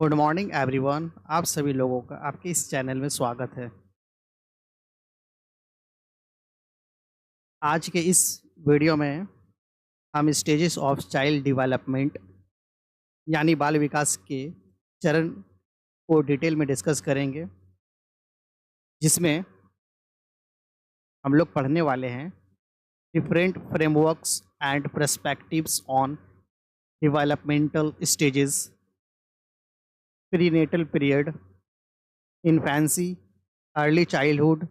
Good morning everyone. आप सभी लोगों का आपके इस चैनल में स्वागत है। आज के इस वीडियो में हम स्टेजेस ऑफ चाइल्ड डेवलपमेंट यानी बाल विकास के चरण को डिटेल में डिस्कस करेंगे, जिसमें हम लोग पढ़ने वाले हैं different frameworks and perspectives on developmental stages, prenatal period, infancy, early childhood,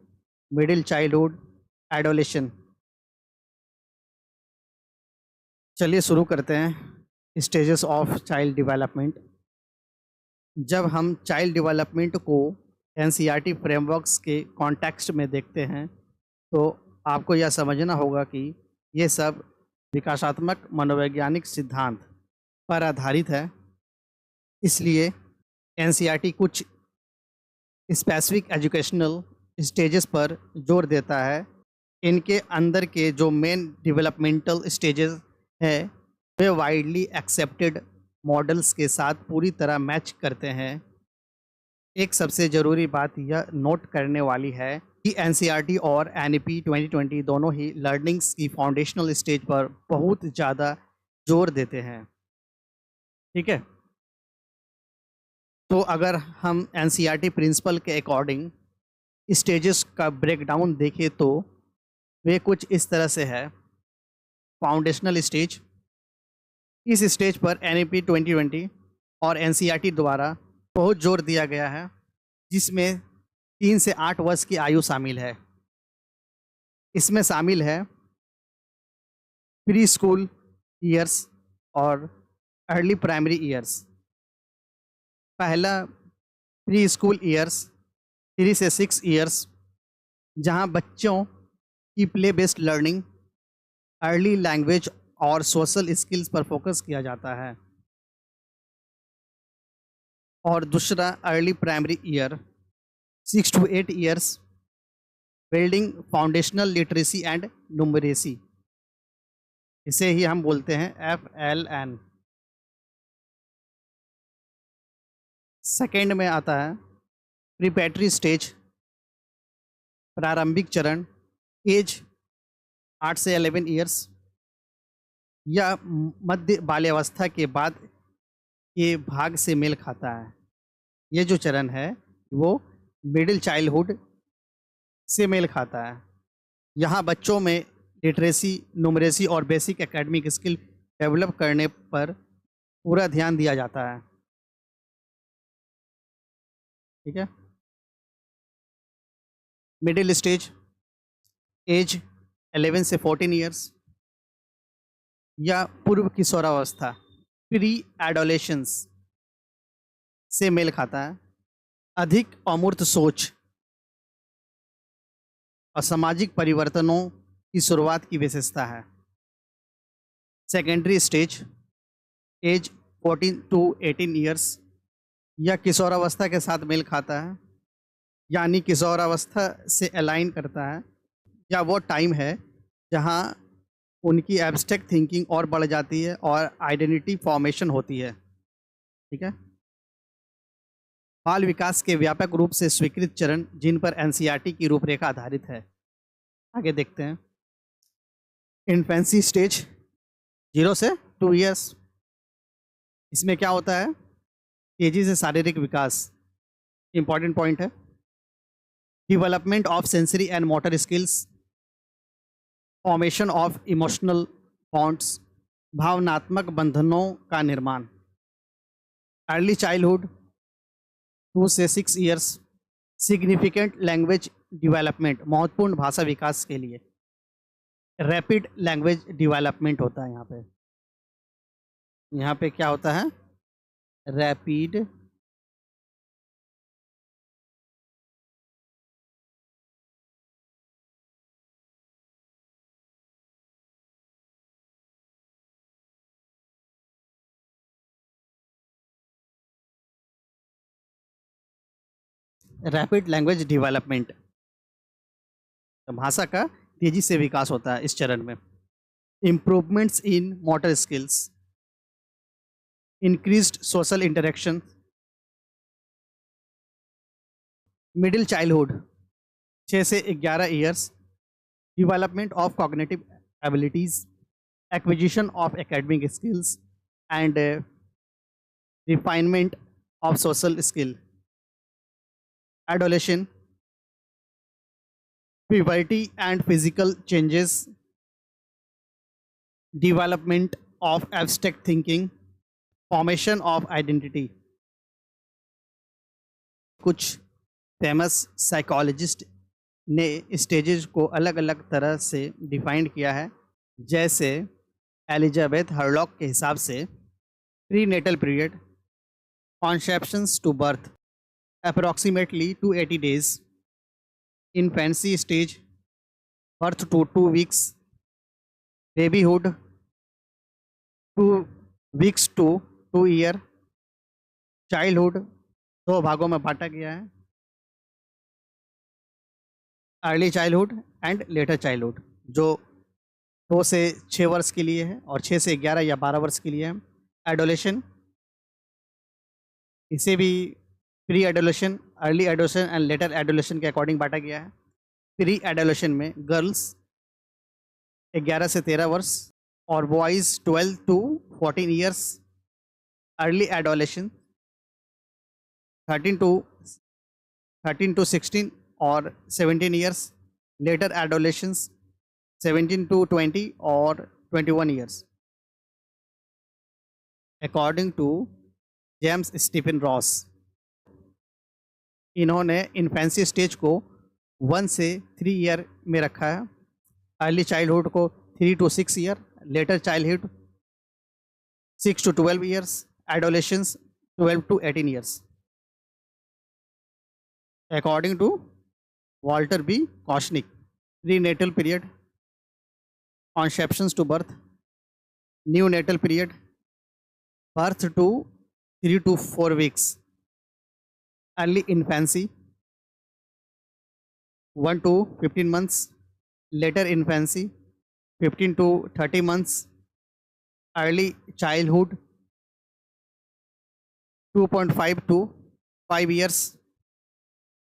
middle childhood, एडोलेशन। चलिए शुरू करते हैं स्टेजेस ऑफ चाइल्ड डेवलपमेंट। जब हम चाइल्ड डेवलपमेंट को एनसीईआरटी फ्रेमवर्क्स के कॉन्टेक्स्ट में देखते हैं तो आपको यह समझना होगा कि ये सब विकासात्मक मनोवैज्ञानिक सिद्धांत पर आधारित है। इसलिए एनसीईआरटी कुछ स्पेसिफिक एजुकेशनल स्टेजेस पर जोर देता है। इनके अंदर के जो मेन डेवलपमेंटल स्टेजेस है वे वाइडली एक्सेप्टेड मॉडल्स के साथ पूरी तरह मैच करते हैं। एक सबसे ज़रूरी बात यह नोट करने वाली है कि एनसीईआरटी और एनईपी 2020 दोनों ही लर्निंग्स की फाउंडेशनल स्टेज पर बहुत ज़्यादा जोर देते हैं। ठीक है, तो अगर हम एनसीईआरटी प्रिंसिपल के अकॉर्डिंग स्टेजेस का ब्रेकडाउन देखें तो वे कुछ इस तरह से है। फाउंडेशनल स्टेज, इस स्टेज पर एनईपी 2020 और एनसीईआरटी द्वारा बहुत जोर दिया गया है, जिसमें 3 से 8 वर्ष की आयु शामिल है। इसमें शामिल है प्री स्कूल ईयर्स और अर्ली प्राइमरी ईयर्स। पहला प्री स्कूल ईयर्स 3 से 6 ईयर्स, जहां बच्चों की play based learning, early language और सोशल स्किल्स पर फोकस किया जाता है। और दूसरा early primary year 6 to 8 years, building foundational literacy and numeracy. इसे ही हम बोलते हैं FLN। सेकेंड में आता है प्रीपेटरी स्टेज, प्रारंभिक चरण, एज 8 से 11 ईयर्स या मध्य बाल्यावस्था के बाद के भाग से मेल खाता है। ये जो चरण है वो मिडिल चाइल्डहुड से मेल खाता है। यहाँ बच्चों में लिटरेसी, न्यूमरेसी और बेसिक एकेडमिक स्किल डेवलप करने पर पूरा ध्यान दिया जाता है। ठीक है, मिडिल स्टेज एज 11 से 14 ईयर्स या पूर्व किशोरावस्था, प्री एडोलेशंस से मेल खाता है। अधिक अमूर्त सोच और सामाजिक परिवर्तनों की शुरुआत की विशेषता है। Secondary stage age 14 to 18 years या किशोरावस्था के साथ मेल खाता है, यानी किशोरावस्था से अलाइन करता है, या वो टाइम है जहां उनकी एब्स्ट्रैक्ट थिंकिंग और बढ़ जाती है और आइडेंटिटी फॉर्मेशन होती है। ठीक है, बाल विकास के व्यापक रूप से स्वीकृत चरण जिन पर एनसीईआरटी की रूपरेखा आधारित है। आगे देखते हैं इन्फेंसी स्टेज 0 से 2 ईयर्स। इसमें क्या होता है? तेजी से शारीरिक विकास, इंपॉर्टेंट पॉइंट है। Development of sensory and motor skills, formation of emotional bonds, भावनात्मक बंधनों का निर्माण। अर्ली चाइल्डहुड 2 से 6 ईयर्स, सिग्निफिकेंट लैंग्वेज डेवलपमेंट, महत्वपूर्ण भाषा विकास के लिए। रैपिड लैंग्वेज डेवलपमेंट होता है यहाँ पे क्या होता है? रैपिड रैपिड लैंग्वेज डेवलपमेंट, भाषा का तेजी से विकास होता है इस चरण में। Improvements in motor skills, increased social interaction, middle childhood 6 से 11 years, development of cognitive abilities, acquisition of academic skills and refinement of social skill. Adolescence, puberty and physical changes, development of abstract thinking, formation of identity। कुछ famous psychologist ने stages को अलग अलग तरह से define किया है, जैसे एलिजाबेथ हर्लॉक के हिसाब से prenatal period, conceptions to birth approximately 280 days, infancy stage birth to 2 weeks, babyhood 2 weeks to 2 year, childhood 2 भागों में बांटा गया है, early childhood and later childhood जो 2 से 6 वर्ष के लिए है और 6 से 11 या 12 वर्ष के लिए है। एडोलेशन, इसे भी प्री एडोलेशन, अर्ली एडोलेशन एंड लेटर एडोलेशन के अकॉर्डिंग बांटा गया है। प्री एडोलेशन में गर्ल्स 11 से 13 वर्ष और boys 12 to 14 years, early एडोलेशन 13 to 16 और 17 ईयर्स, लेटर एडोलेशंस 17 to 20 और 21 years. According to James Stephen Ross, इन्होंने इन्फेंसी स्टेज को 1 से 3 ईयर में रखा है, अर्ली चाइल्डहुड को 3 to 6 year, later childhood 6 to 12 years, adolescence 12 to 18 years. According to Walter B कॉशनिक, prenatal period, conceptions to birth, neonatal period, birth to 3 to 4 weeks, early infancy 1 to 15 months, later infancy 15 to 30 months, early childhood 2.5 to 5 years,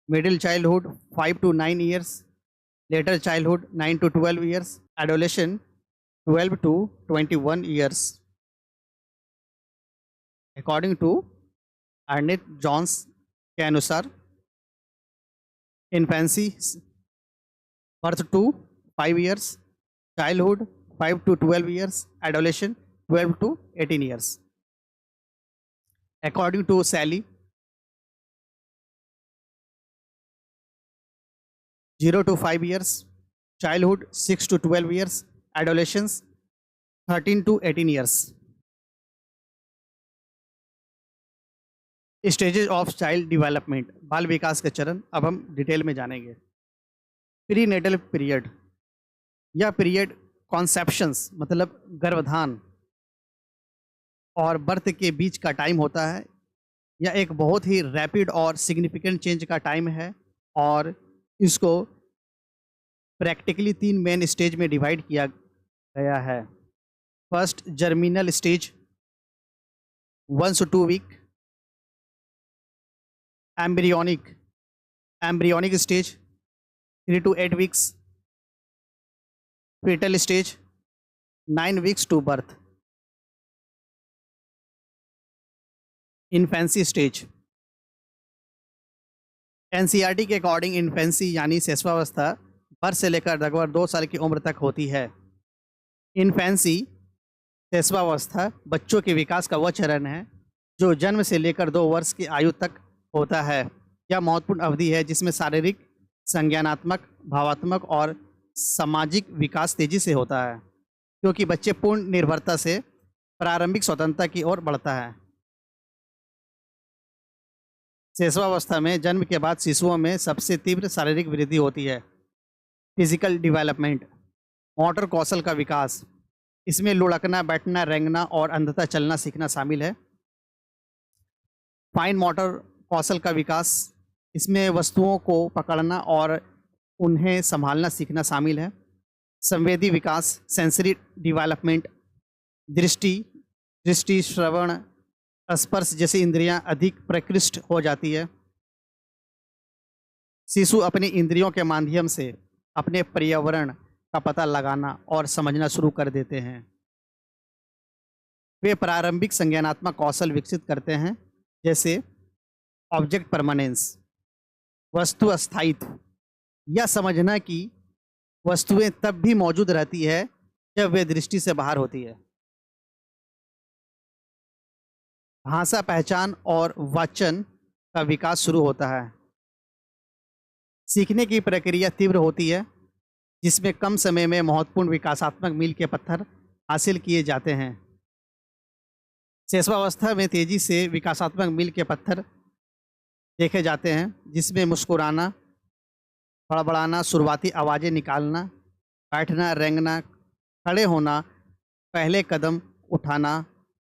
middle childhood 5 to 9 years, later childhood 9 to 12 years, adolescent 12 to 21 years। According to Ernest Jones के अनुसार infancy birth to 5 years, childhood 5 to 12 years, adolescence 12 to 18 years. According to Sally 0 to 5 years, childhood 6 to 12 years, adolescence 13 to 18 years. Stages of child development, बाल विकास के चरण अब हम detail में जानेंगे। प्री नेटल पीरियड, यह पीरियड कॉन्सेप्शंस मतलब गर्भधान और बर्थ के बीच का टाइम होता है। यह एक बहुत ही रैपिड और सिग्निफिकेंट चेंज का टाइम है और इसको प्रैक्टिकली 3 मेन स्टेज में डिवाइड किया गया है। First, germinal stage 1 to 2 week, embryonic stage 3 to 8 weeks, fetal stage 9 weeks to birth, infancy stage. NCERT के अकॉर्डिंग इन्फेंसी यानी शिशुवावस्था बर्थ से लेकर लगभग 2 साल की उम्र तक होती है। इन्फेंसी शिशुवावस्था बच्चों के विकास का वह चरण है जो जन्म से लेकर 2 वर्ष की आयु तक होता है। यह महत्वपूर्ण अवधि है जिसमें शारीरिक, संज्ञानात्मक, भावात्मक और सामाजिक विकास तेजी से होता है, क्योंकि बच्चे पूर्ण निर्भरता से प्रारंभिक स्वतंत्रता की ओर बढ़ता है। शिशुवावस्था में जन्म के बाद शिशुओं में सबसे तीव्र शारीरिक वृद्धि होती है। फिजिकल डेवलपमेंट, मोटर कौशल का विकास, इसमें लुढ़कना, बैठना, रेंगना और अंधतः चलना सीखना शामिल है। फाइन मोटर कौशल का विकास, इसमें वस्तुओं को पकड़ना और उन्हें संभालना सीखना शामिल है। संवेदी विकास, सेंसरी डेवलपमेंट, दृष्टि, श्रवण, स्पर्श जैसी इंद्रियां अधिक प्रकृष्ट हो जाती है। शिशु अपनी इंद्रियों के माध्यम से अपने पर्यावरण का पता लगाना और समझना शुरू कर देते हैं। वे प्रारंभिक संज्ञानात्मक कौशल विकसित करते हैं, जैसे ऑब्जेक्ट परमानेंस, वस्तु स्थायित्व, यह समझना कि वस्तुएं तब भी मौजूद रहती है जब वे दृष्टि से बाहर होती है। भाषा पहचान और वाचन का विकास शुरू होता है। सीखने की प्रक्रिया तीव्र होती है, जिसमें कम समय में महत्वपूर्ण विकासात्मक मील के पत्थर हासिल किए जाते हैं। शैशवावस्था में तेजी से विकासात्मक मील के पत्थर देखे जाते हैं, जिसमें मुस्कुराना, बड़बड़ाना, शुरुआती आवाज़ें निकालना, बैठना, रेंगना, खड़े होना, पहले कदम उठाना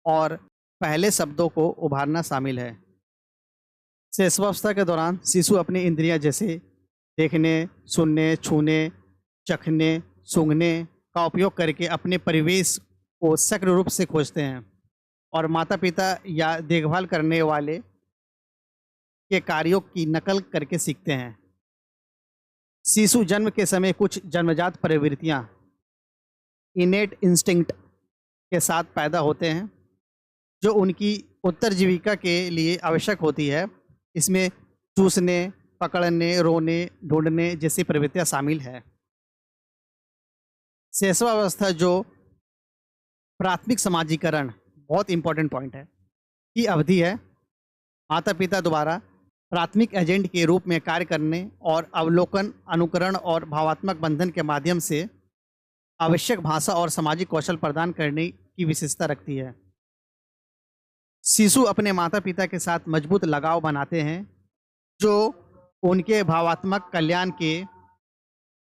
और पहले शब्दों को उभारना शामिल है। शैशवावस्था के दौरान शिशु अपनी इंद्रियां जैसे देखने, सुनने, छूने, चखने, सूंघने का उपयोग करके अपने परिवेश को सक्रिय रूप से खोजते हैं और माता पिता या देखभाल करने वाले के कार्यों की नकल करके सीखते हैं। शिशु जन्म के समय कुछ जन्मजात प्रवृत्तियां इनेट इंस्टिंक्ट के साथ पैदा होते हैं, जो उनकी उत्तरजीविका के लिए आवश्यक होती है। इसमें चूसने, पकड़ने, रोने, ढूंढने जैसी प्रवृत्तियां शामिल है। शैशवावस्था जो प्राथमिक समाजीकरण, बहुत इंपॉर्टेंट पॉइंट है, की अवधि है। माता पिता द्वारा प्राथमिक एजेंट के रूप में कार्य करने और अवलोकन, अनुकरण और भावात्मक बंधन के माध्यम से आवश्यक भाषा और सामाजिक कौशल प्रदान करने की विशेषता रखती है। शिशु अपने माता पिता के साथ मजबूत लगाव बनाते हैं, जो उनके भावात्मक कल्याण के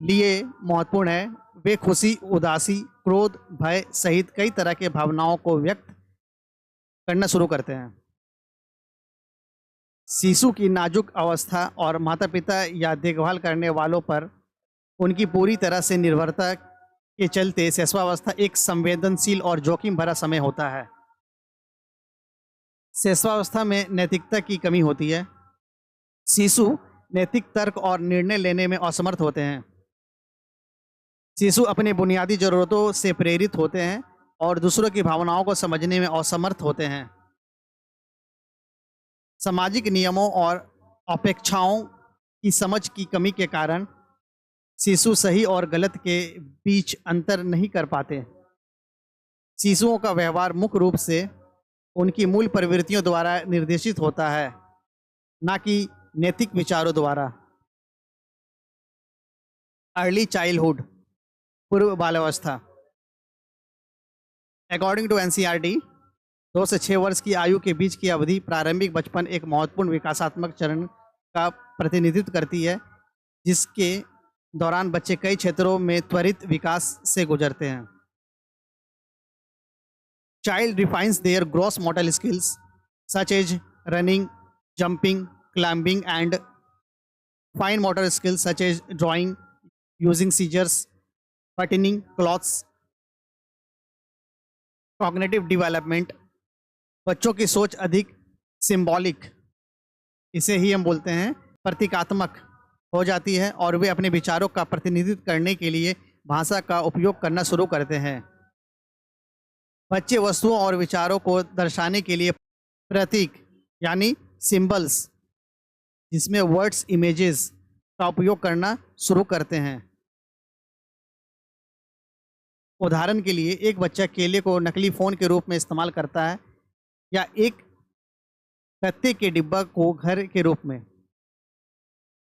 लिए महत्वपूर्ण है। वे खुशी, उदासी, क्रोध, भय सहित कई तरह के भावनाओं को व्यक्त करना शुरू करते हैं। शिशु की नाजुक अवस्था और माता पिता या देखभाल करने वालों पर उनकी पूरी तरह से निर्भरता के चलते शैशवावस्था एक संवेदनशील और जोखिम भरा समय होता है। शैशवावस्था में नैतिकता की कमी होती है। शिशु नैतिक तर्क और निर्णय लेने में असमर्थ होते हैं। शिशु अपनी बुनियादी जरूरतों से प्रेरित होते हैं और दूसरों की भावनाओं को समझने में असमर्थ होते हैं। सामाजिक नियमों और अपेक्षाओं की समझ की कमी के कारण शिशु सही और गलत के बीच अंतर नहीं कर पाते। शिशुओं का व्यवहार मुख्य रूप से उनकी मूल प्रवृत्तियों द्वारा निर्देशित होता है, न कि नैतिक विचारों द्वारा। अर्ली चाइल्डहुड, पूर्व बाल्यावस्था। अकॉर्डिंग टू एनसीईआरटी, 2 से 6 वर्ष की आयु के बीच की अवधि प्रारंभिक बचपन एक महत्वपूर्ण विकासात्मक चरण का प्रतिनिधित्व करती है, जिसके दौरान बच्चे कई क्षेत्रों में त्वरित विकास से गुजरते हैं। Child refines their gross motor skills such as running, jumping, climbing, and fine motor skills such as drawing, using scissors, buttoning clothes. Cognitive development, बच्चों की सोच अधिक सिंबॉलिक, इसे ही हम बोलते हैं प्रतीकात्मक हो जाती है और वे अपने विचारों का प्रतिनिधित्व करने के लिए भाषा का उपयोग करना शुरू करते हैं। बच्चे वस्तुओं और विचारों को दर्शाने के लिए प्रतीक यानी सिंबल्स, जिसमें वर्ड्स, इमेजेस का उपयोग करना शुरू करते हैं। उदाहरण के लिए, एक बच्चा केले को नकली फ़ोन के रूप में इस्तेमाल करता है या एक गत्ते के डिब्बा को घर के रूप में।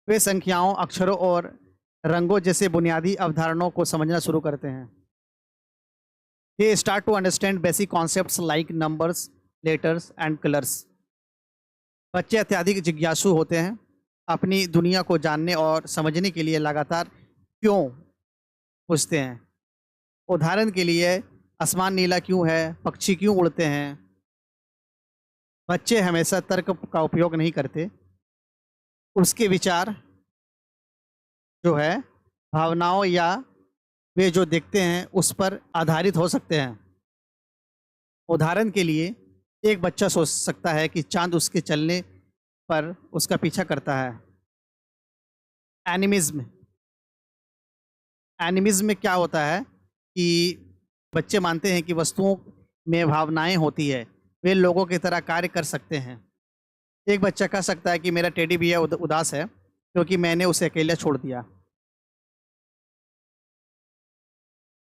वे संख्याओं, अक्षरों और रंगों जैसे बुनियादी अवधारणाओं को समझना शुरू करते हैं। They start to understand basic concepts like numbers, letters and colors. बच्चे अत्यधिक जिज्ञासु होते हैं, अपनी दुनिया को जानने और समझने के लिए लगातार क्यों पूछते हैं। उदाहरण के लिए, आसमान नीला क्यों है, पक्षी क्यों उड़ते हैं। बच्चे हमेशा तर्क का उपयोग नहीं करते, उसके विचार जो है भावनाओं या वे जो देखते हैं उस पर आधारित हो सकते हैं। उदाहरण के लिए, एक बच्चा सोच सकता है कि चांद उसके चलने पर उसका पीछा करता है। एनिमिज्म। एनिमिज्म में क्या होता है कि बच्चे मानते हैं कि वस्तुओं में भावनाएं होती है, वे लोगों की तरह कार्य कर सकते हैं। एक बच्चा कह सकता है कि मेरा टेडी बियर उदास है क्योंकि मैंने उसे अकेला छोड़ दिया।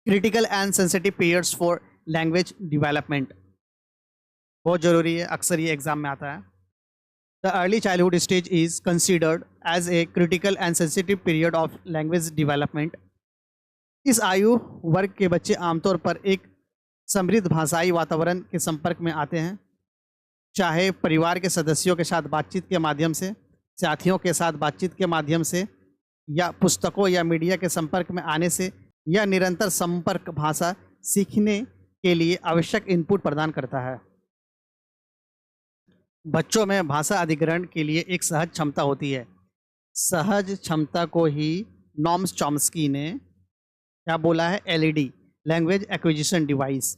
Critical and sensitive periods for language development बहुत ज़रूरी है, अक्सर ये एग्जाम में आता है। The early childhood stage is considered as a critical and sensitive period of language development. इस आयु वर्ग के बच्चे आमतौर पर एक समृद्ध भाषाई वातावरण के संपर्क में आते हैं, चाहे परिवार के सदस्यों के साथ बातचीत के माध्यम से, साथियों के साथ बातचीत के माध्यम से, या पुस्तकों या मीडिया के संपर्क में आने से। यह निरंतर संपर्क भाषा सीखने के लिए आवश्यक इनपुट प्रदान करता है। बच्चों में भाषा अधिग्रहण के लिए एक सहज क्षमता होती है। सहज क्षमता को ही नॉम चॉम्स्की ने क्या बोला है? LED, language acquisition device.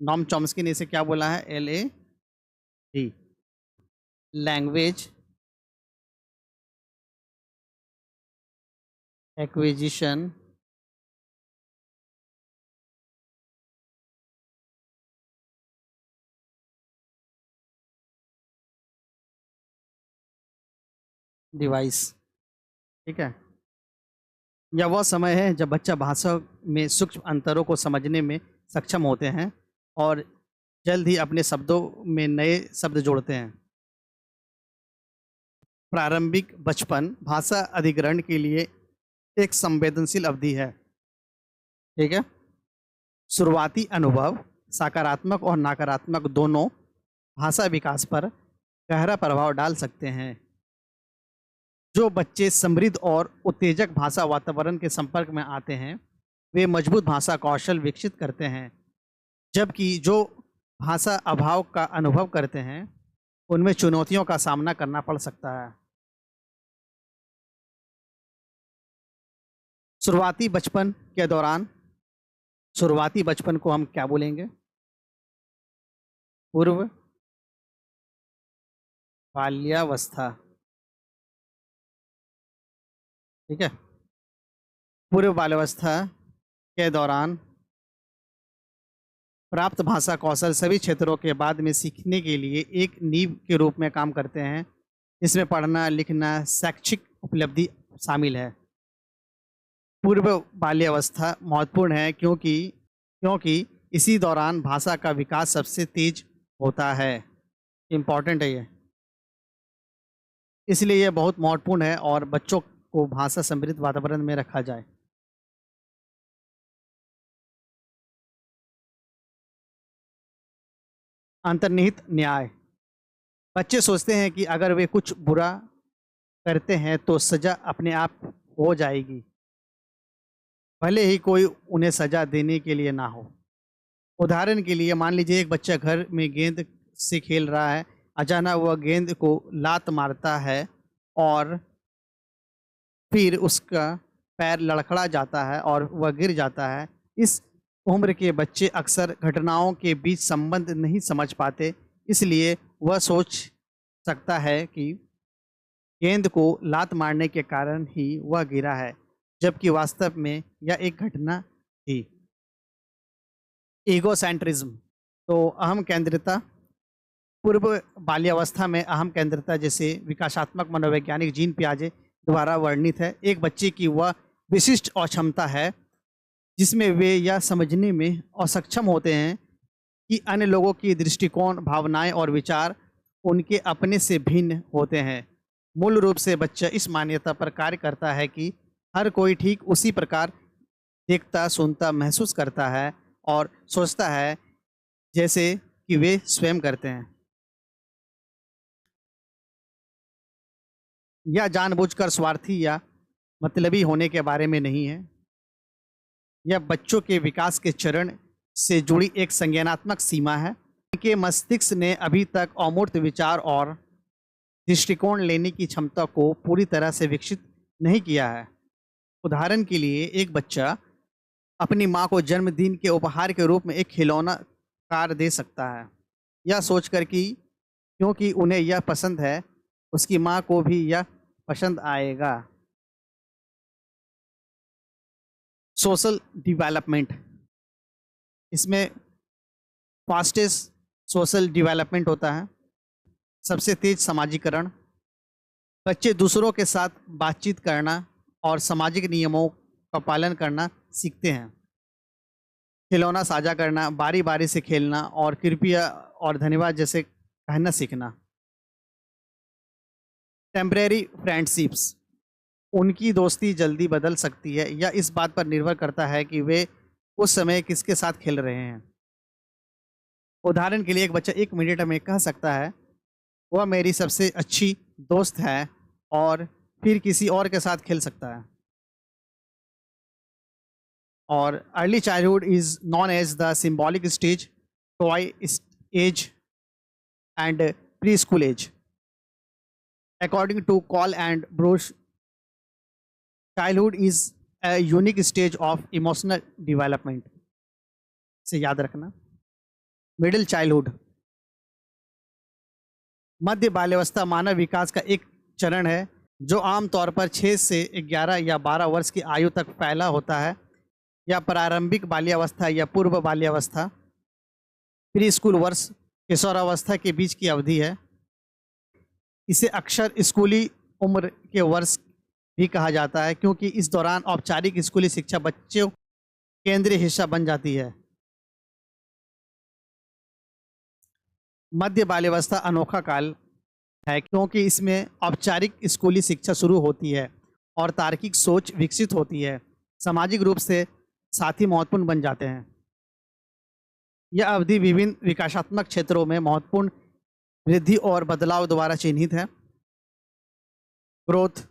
Noam Chomsky ने इसे क्या बोला है? LAD, language acquisition device. ठीक है, यह वह समय है जब बच्चा भाषा में सूक्ष्म अंतरों को समझने में सक्षम होते हैं और जल्द ही अपने शब्दों में नए शब्द जोड़ते हैं। प्रारंभिक बचपन भाषा अधिग्रहण के लिए एक संवेदनशील अवधि है। ठीक है, शुरुआती अनुभव सकारात्मक और नकारात्मक दोनों भाषा विकास पर गहरा प्रभाव डाल सकते हैं। जो बच्चे समृद्ध और उत्तेजक भाषा वातावरण के संपर्क में आते हैं वे मजबूत भाषा कौशल विकसित करते हैं, जबकि जो भाषा अभाव का अनुभव करते हैं उनमें चुनौतियों का सामना करना पड़ सकता है। शुरुआती बचपन के दौरान, शुरुआती बचपन को हम क्या बोलेंगे? पूर्व बाल्यावस्था। ठीक है, पूर्व बाल्यावस्था के दौरान प्राप्त भाषा कौशल सभी क्षेत्रों के बाद में सीखने के लिए एक नींव के रूप में काम करते हैं। इसमें पढ़ना, लिखना, शैक्षिक उपलब्धि शामिल है। पूर्व बाल्यावस्था महत्वपूर्ण है क्योंकि इसी दौरान भाषा का विकास सबसे तेज होता है। इम्पॉर्टेंट है ये, इसलिए यह बहुत महत्वपूर्ण है और बच्चों को भाषा समृद्ध वातावरण में रखा जाए। अंतर्निहित न्याय। बच्चे सोचते हैं कि अगर वे कुछ बुरा करते हैं तो सज़ा अपने आप हो जाएगी, भले ही कोई उन्हें सज़ा देने के लिए ना हो। उदाहरण के लिए मान लीजिए एक बच्चा घर में गेंद से खेल रहा है, अचानक वह गेंद को लात मारता है और फिर उसका पैर लड़खड़ा जाता है और वह गिर जाता है। इस उम्र के बच्चे अक्सर घटनाओं के बीच संबंध नहीं समझ पाते, इसलिए वह सोच सकता है कि गेंद को लात मारने के कारण ही वह गिरा है, जबकि वास्तव में यह एक घटना थी। ईगोसेंट्रिज्म, तो अहम केंद्रिता। पूर्व बाल्यावस्था में अहम केंद्रिता जैसे विकासात्मक मनोवैज्ञानिक जीन पियाजे द्वारा वर्णित है। एक बच्चे की वह विशिष्ट अक्षमता है जिसमें वे यह समझने में असक्षम होते हैं कि अन्य लोगों की दृष्टिकोण, भावनाएं और विचार उनके अपने से भिन्न होते हैं। मूल रूप से बच्चा इस मान्यता पर कार्य करता है कि हर कोई ठीक उसी प्रकार देखता, सुनता, महसूस करता है और सोचता है जैसे कि वे स्वयं करते हैं। यह जानबूझकर स्वार्थी या मतलबी होने के बारे में नहीं है। यह बच्चों के विकास के चरण से जुड़ी एक संज्ञानात्मक सीमा है। उनके मस्तिष्क ने अभी तक अमूर्त विचार और दृष्टिकोण लेने की क्षमता को पूरी तरह से विकसित नहीं किया है। उदाहरण के लिए एक बच्चा अपनी माँ को जन्मदिन के उपहार के रूप में एक खिलौना कार दे सकता है, यह सोचकर कि क्योंकि उन्हें यह पसंद है, उसकी माँ को भी यह पसंद आएगा। सोशल डेवलपमेंट, इसमें फास्टेस्ट सोशल डेवलपमेंट होता है, सबसे तेज सामाजिकरण। बच्चे दूसरों के साथ बातचीत करना और सामाजिक नियमों का पालन करना सीखते हैं। खिलौना साझा करना, बारी बारी से खेलना और कृपया और धन्यवाद जैसे कहना सीखना। टेम्परेरी फ्रेंडशिप्स, उनकी दोस्ती जल्दी बदल सकती है, यह इस बात पर निर्भर करता है कि वे उस समय किसके साथ खेल रहे हैं। उदाहरण के लिए एक बच्चा 1 मिनट में कह सकता है वह मेरी सबसे अच्छी दोस्त है और फिर किसी और के साथ खेल सकता है। और early childhood is known as the symbolic stage, toy age and pre school age. According to Cole and Brush, childhood is a unique stage of emotional development, से याद रखना। मिडिल चाइल्डहुड, मध्य बाल्यावस्था मानव विकास का एक चरण है जो आमतौर पर 6 से 11 या 12 वर्ष की आयु तक फैला होता है, या प्रारंभिक बाल्यावस्था या पूर्व बाल्यावस्था। प्री स्कूल वर्ष किशोरावस्था के बीच की अवधि है। इसे अक्सर स्कूली उम्र के वर्ष भी कहा जाता है क्योंकि इस दौरान औपचारिक स्कूली शिक्षा बच्चों केंद्रीय हिस्सा बन जाती है। मध्य बाल्यावस्था अनोखा काल है क्योंकि इसमें औपचारिक स्कूली शिक्षा शुरू होती है और तार्किक सोच विकसित होती है। सामाजिक रूप से साथी महत्वपूर्ण बन जाते हैं। यह अवधि विभिन्न विकासात्मक क्षेत्रों में महत्वपूर्ण वृद्धि और बदलाव द्वारा चिन्हित है। ग्रोथ,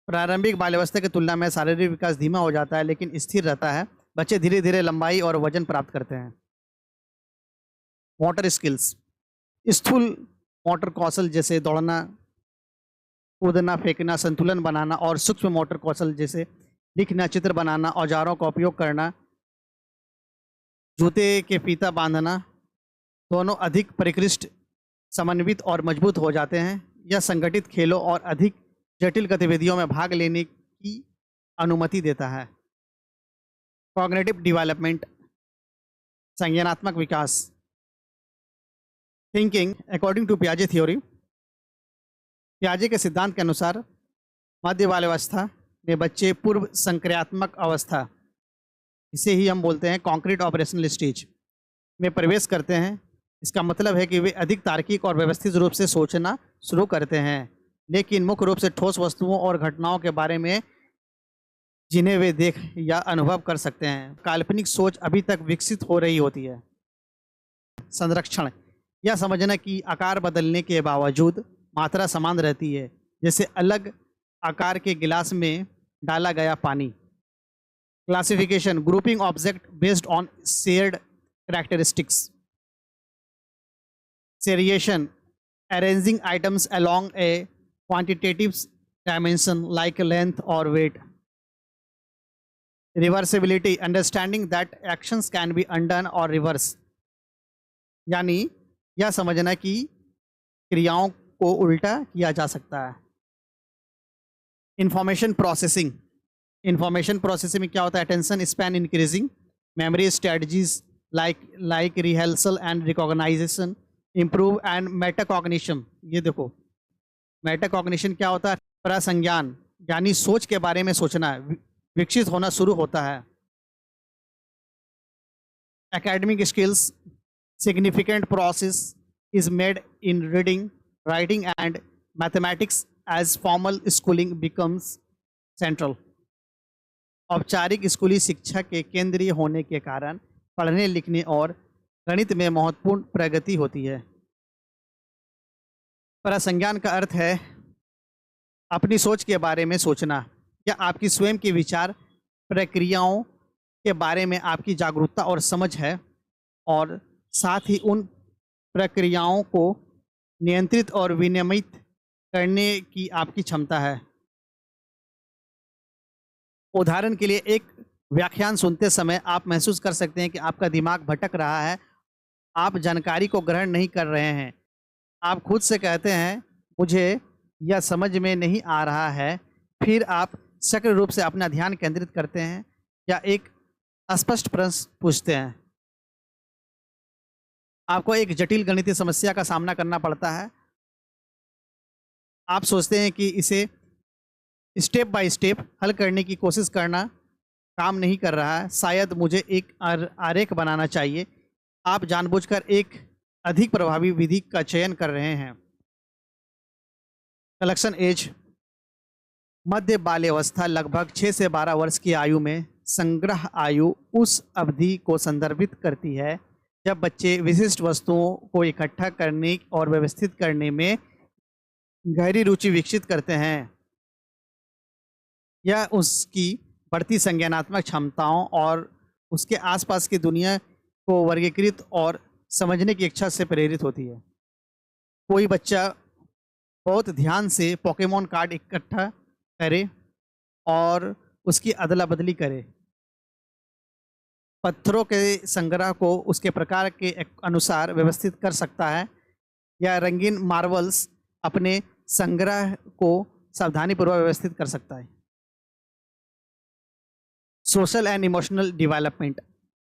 प्रारंभिक बाल्यावस्था की तुलना में शारीरिक विकास धीमा हो जाता है लेकिन स्थिर रहता है। बच्चे धीरे धीरे लंबाई और वजन प्राप्त करते हैं। मोटर स्किल्स, स्थूल मोटर कौशल जैसे दौड़ना, कूदना, फेंकना, संतुलन बनाना, और सूक्ष्म मोटर कौशल जैसे लिखना, चित्र बनाना, औजारों का उपयोग करना, जूते के फीता बांधना, दोनों अधिक परिष्कृत, समन्वित और मजबूत हो जाते हैं। यह संगठित खेलों और अधिक जटिल गतिविधियों में भाग लेने की अनुमति देता है। कॉग्निटिव डेवलपमेंट, संज्ञानात्मक विकास। थिंकिंग अकॉर्डिंग टू पियाजे थ्योरी, पियाजे के सिद्धांत के अनुसार मध्य बाल्यावस्था में बच्चे पूर्व संक्रियात्मक अवस्था, इसे ही हम बोलते हैं कॉन्क्रीट ऑपरेशनल स्टेज, में प्रवेश करते हैं। इसका मतलब है कि वे अधिक तार्किक और व्यवस्थित रूप से सोचना शुरू करते हैं, लेकिन मुख्य रूप से ठोस वस्तुओं और घटनाओं के बारे में जिन्हें वे देख या अनुभव कर सकते हैं। काल्पनिक सोच अभी तक विकसित हो रही होती है। संरक्षण, यह समझना कि आकार बदलने के बावजूद मात्रा समान रहती है, जैसे अलग आकार के गिलास में डाला गया पानी। Classification, grouping object based on shared characteristics. Seriation, arranging items along a quantitative dimension like length or weight. Reversibility, understanding that actions can be undone or reversed, यानी यह समझना कि क्रियाओं को उल्टा किया जा सकता है। इंफॉर्मेशन प्रोसेसिंग, इंफॉर्मेशन प्रोसेसिंग में क्या होता है? Attention span increasing, memory strategies like rehearsal and recognization, improve and metacognition. ये देखो, मेटाकॉग्निशन क्या होता है? प्रसंज्ञान, यानी सोच के बारे में सोचना विकसित होना शुरू होता है। Academic skills, significant process is made in reading, writing and mathematics as formal schooling becomes central. औपचारिक स्कूली शिक्षा के केंद्रीय होने के कारण पढ़ने लिखने और गणित में महत्वपूर्ण प्रगति होती है। प्रसंज्ञान का अर्थ है अपनी सोच के बारे में सोचना या आपकी स्वयं की विचार प्रक्रियाओं के बारे में आपकी जागरूकता और समझ है, और साथ ही उन प्रक्रियाओं को नियंत्रित और विनियमित करने की आपकी क्षमता है। उदाहरण के लिए एक व्याख्यान सुनते समय आप महसूस कर सकते हैं कि आपका दिमाग भटक रहा है, आप जानकारी को ग्रहण नहीं कर रहे हैं। आप खुद से कहते हैं, मुझे यह समझ में नहीं आ रहा है। फिर आप सक्रिय रूप से अपना ध्यान केंद्रित करते हैं या एक स्पष्ट प्रश्न पूछते हैं। आपको एक जटिल गणितीय समस्या का सामना करना पड़ता है। आप सोचते हैं कि इसे स्टेप बाय स्टेप हल करने की कोशिश करना काम नहीं कर रहा है, शायद मुझे एक आरेख बनाना चाहिए। आप जानबूझकर एक अधिक प्रभावी विधि का चयन कर रहे हैं। कलेक्शन एज, मध्य बाल्यावस्था लगभग 6 से 12 वर्ष की आयु में संग्रह आयु उस अवधि को संदर्भित करती है जब बच्चे विशिष्ट वस्तुओं को इकट्ठा करने और व्यवस्थित करने में गहरी रुचि विकसित करते हैं। यह उसकी बढ़ती संज्ञानात्मक क्षमताओं और उसके आसपास की दुनिया को वर्गीकृत और समझने की इच्छा से प्रेरित होती है। कोई बच्चा बहुत ध्यान से पोकेमॉन कार्ड इकट्ठा करे और उसकी अदला बदली करे, पत्थरों के संग्रह को उसके प्रकार के अनुसार व्यवस्थित कर सकता है, या रंगीन मार्बल्स अपने संग्रह को सावधानीपूर्वक व्यवस्थित कर सकता है। सोशल एंड इमोशनल डेवलपमेंट,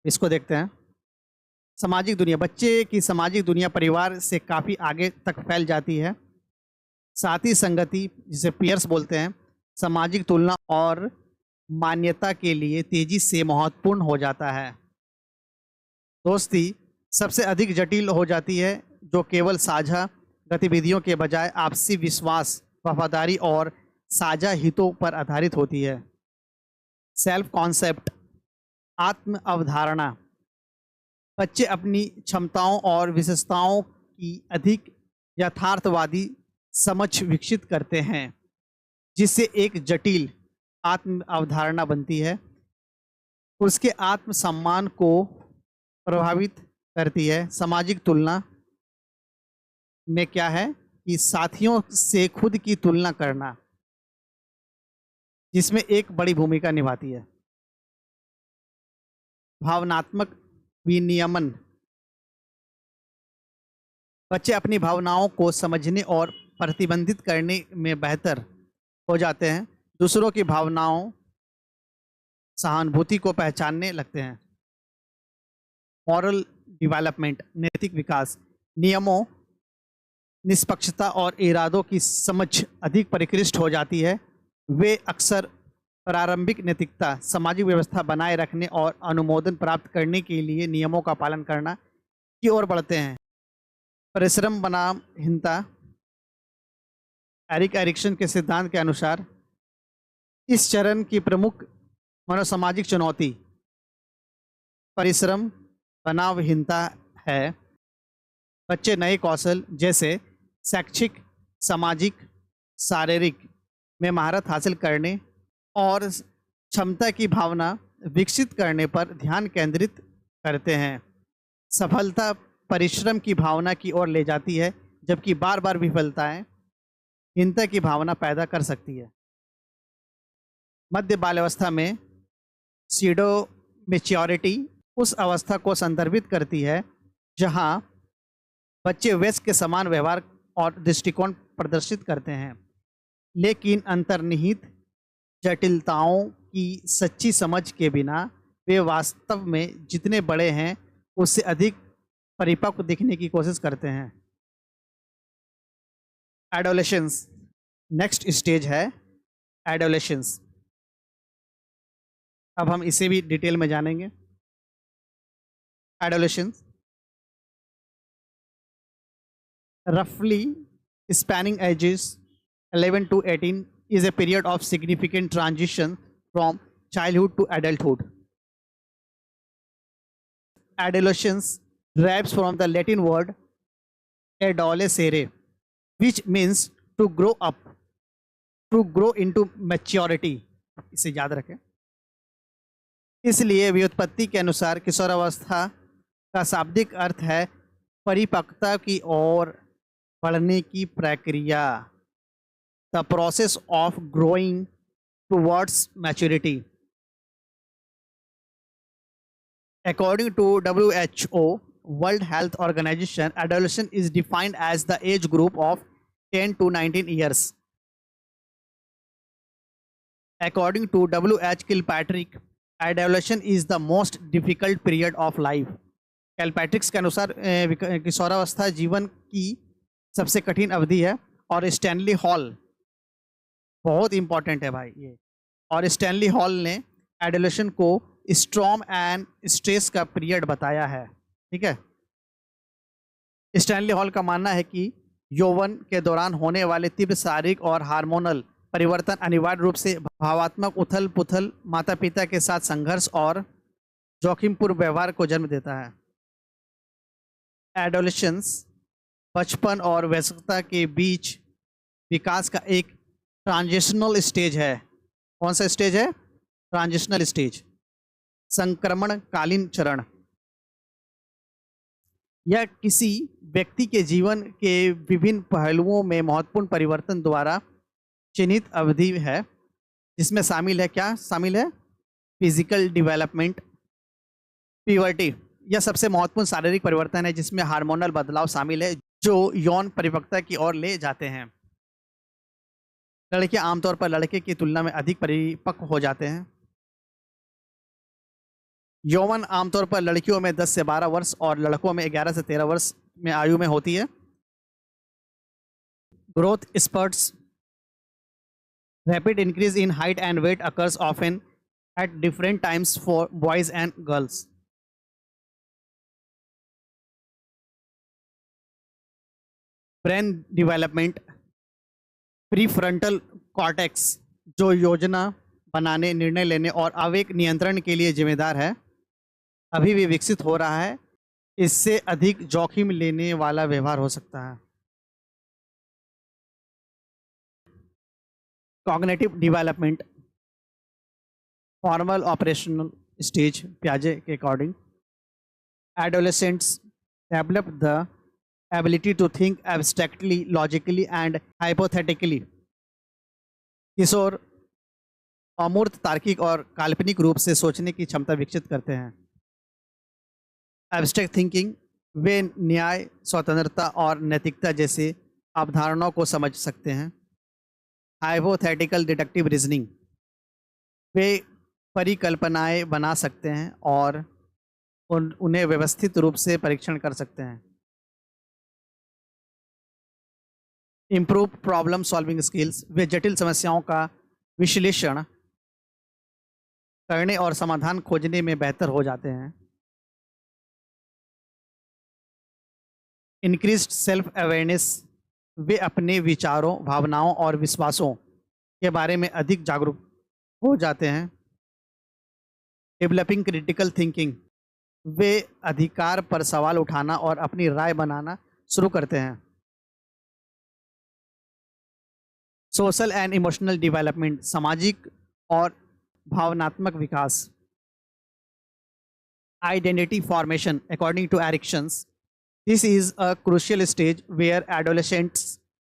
इसको देखते हैं। सामाजिक दुनिया, बच्चे की सामाजिक दुनिया परिवार से काफ़ी आगे तक फैल जाती है। साथी संगति, जिसे पियर्स बोलते हैं, सामाजिक तुलना और मान्यता के लिए तेजी से महत्वपूर्ण हो जाता है। दोस्ती सबसे अधिक जटिल हो जाती है, जो केवल साझा गतिविधियों के बजाय आपसी विश्वास, वफादारी और साझा हितों पर आधारित होती है। सेल्फ कॉन्सेप्ट, आत्म अवधारणा, बच्चे अपनी क्षमताओं और विशेषताओं की अधिक यथार्थवादी समझ विकसित करते हैं, जिससे एक जटिल आत्म अवधारणा बनती है। उसके आत्म सम्मान को प्रभावित करती है। सामाजिक तुलना में क्या है कि साथियों से खुद की तुलना करना, जिसमें एक बड़ी भूमिका निभाती है। भावनात्मक विनियमन, बच्चे अपनी भावनाओं को समझने और प्रतिबंधित करने में बेहतर हो जाते हैं, दूसरों की भावनाओं, सहानुभूति को पहचानने लगते हैं। मॉरल डेवलपमेंट, नैतिक विकास, नियमों, निष्पक्षता और इरादों की समझ अधिक परिष्कृत हो जाती है। वे अक्सर प्रारंभिक नैतिकता, सामाजिक व्यवस्था बनाए रखने और अनुमोदन प्राप्त करने के लिए नियमों का पालन करना की ओर बढ़ते हैं। परिश्रम बनाम हीनता, एरिक एरिक्सन के सिद्धांत के अनुसार इस चरण की प्रमुख मनोसामाजिक चुनौती परिश्रम बनाम हीनता है। बच्चे नए कौशल जैसे शैक्षिक, सामाजिक, शारीरिक में महारत हासिल करने और क्षमता की भावना विकसित करने पर ध्यान केंद्रित करते हैं। सफलता परिश्रम की भावना की ओर ले जाती है, जबकि बार बार विफलताएं हीनता की भावना पैदा कर सकती है। मध्य बाल्यावस्था में सीडो मैच्योरिटी उस अवस्था को संदर्भित करती है जहां बच्चे वयस्क के समान व्यवहार और दृष्टिकोण प्रदर्शित करते हैं, लेकिन अंतर्निहित जटिलताओं की सच्ची समझ के बिना वे वास्तव में जितने बड़े हैं उससे अधिक परिपक्व दिखने की कोशिश करते हैं। एडोलेशंस, नेक्स्ट स्टेज है एडोलेशंस। अब हम इसे भी डिटेल में जानेंगे। एडोलेशंस roughly spanning ages 11 to 18 is a period of significant transition from childhood to adulthood. Adolescence derives from the Latin word adolescere, which means to grow up, to grow into maturity. इसे याद रखें। इसलिए व्युत्पत्ति के अनुसार किशोरावस्था का शाब्दिक अर्थ है परिपक्वता की ओर बढ़ने की प्रक्रिया, the process of growing towards maturity. According to WHO, World Health Organization, adolescence is defined as the age group of 10 to 19 years. According to W.H. Kilpatrick, adolescence is the most difficult period of life. कैलपैट्रिक्स के अनुसार किशोरावस्था जीवन की सबसे कठिन अवधि है। और स्टैनली हॉल, बहुत इंपॉर्टेंट है भाई ये, और स्टैनली हॉल ने एडोलेशन को स्ट्रॉम एंड स्ट्रेस का पीरियड बताया है। ठीक है, स्टैनली हॉल का मानना है कि यौवन के दौरान होने वाले तीव्र शारीरिक और हार्मोनल परिवर्तन अनिवार्य रूप से भावात्मक उथल पुथल, माता पिता के साथ संघर्ष और जोखिमपूर्ण व्यवहार को जन्म देता है। एडोलेशंस बचपन और वयस्कता के बीच विकास का एक ट्रांजिशनल स्टेज है। कौन सा स्टेज है? ट्रांजिशनल स्टेज, संक्रमणकालीन चरण। यह किसी व्यक्ति के जीवन के विभिन्न पहलुओं में महत्वपूर्ण परिवर्तन द्वारा चिन्हित अवधि है, जिसमें शामिल है, क्या शामिल है? Physical development, puberty. यह सबसे महत्वपूर्ण शारीरिक परिवर्तन है जिसमें हार्मोनल बदलाव शामिल है जो यौन परिपक्वता की ओर ले जाते हैं। लड़के आमतौर पर लड़के की तुलना में अधिक परिपक्व हो जाते हैं। यौवन आमतौर पर लड़कियों में 10 से 12 वर्ष और लड़कों में 11 से 13 वर्ष में आयु में होती है। Growth spurts, rapid increase in height and weight occurs often at different times for boys and girls. Brain development, prefrontal cortex जो योजना बनाने, निर्णय लेने और आवेग नियंत्रण के लिए जिम्मेदार है, अभी भी विकसित हो रहा है। इससे अधिक जोखिम लेने वाला व्यवहार हो सकता है। Cognitive development, formal operational stage पियाजे के according, adolescents develop the ability to think abstractly, logically and hypothetically. किशोर अमूर्त, तार्किक और काल्पनिक रूप से सोचने की क्षमता विकसित करते हैं। एब्स्ट्रैक्ट थिंकिंग, वे न्याय, स्वतंत्रता और नैतिकता जैसे अवधारणाओं को समझ सकते हैं। हाइपोथेटिकल डिडक्टिव रीजनिंग, वे परिकल्पनाएं बना सकते हैं और उन्हें व्यवस्थित रूप से परीक्षण कर सकते हैं। इम्प्रूव प्रॉब्लम सॉल्विंग स्किल्स, वे जटिल समस्याओं का विश्लेषण करने और समाधान खोजने में बेहतर हो जाते हैं। इंक्रीज्ड सेल्फ अवेयरनेस, वे अपने विचारों, भावनाओं और विश्वासों के बारे में अधिक जागरूक हो जाते हैं। डेवलपिंग क्रिटिकल थिंकिंग, वे अधिकार पर सवाल उठाना और अपनी राय बनाना शुरू करते हैं। सोशल एंड इमोशनल डेवलपमेंट, सामाजिक और भावनात्मक विकास। Identity formation, according to Erikson's, this is a crucial stage where adolescents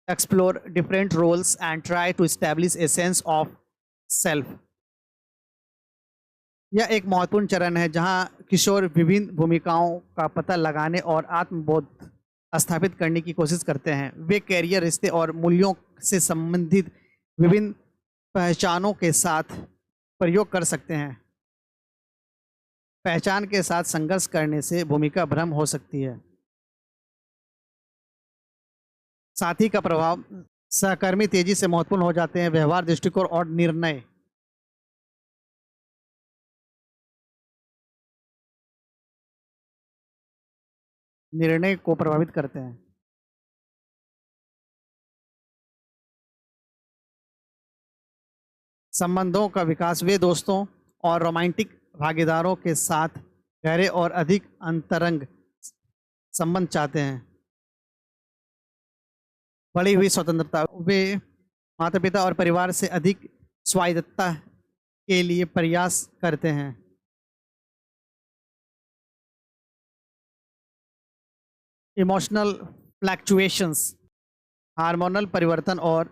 explore different roles and try to establish a sense of self. यह एक महत्वपूर्ण चरण है जहां किशोर विभिन्न भूमिकाओं का पता लगाने और आत्मबोध स्थापित करने की कोशिश करते हैं। वे कैरियर, रिश्ते और मूल्यों से संबंधित विभिन्न पहचानों के साथ प्रयोग कर सकते हैं। पहचान के साथ संघर्ष करने से भूमिका भ्रम हो सकती है। साथी का प्रभाव, सहकर्मी तेजी से महत्वपूर्ण हो जाते हैं। व्यवहार, दृष्टिकोण और निर्णय को प्रभावित करते हैं। संबंधों का विकास, वे दोस्तों और रोमांटिक भागीदारों के साथ गहरे और अधिक अंतरंग संबंध चाहते हैं। बढ़ी हुई स्वतंत्रता, वे माता पिता और परिवार से अधिक स्वायत्तता के लिए प्रयास करते हैं। इमोशनल फ्लैक्चुएशंस, हार्मोनल परिवर्तन और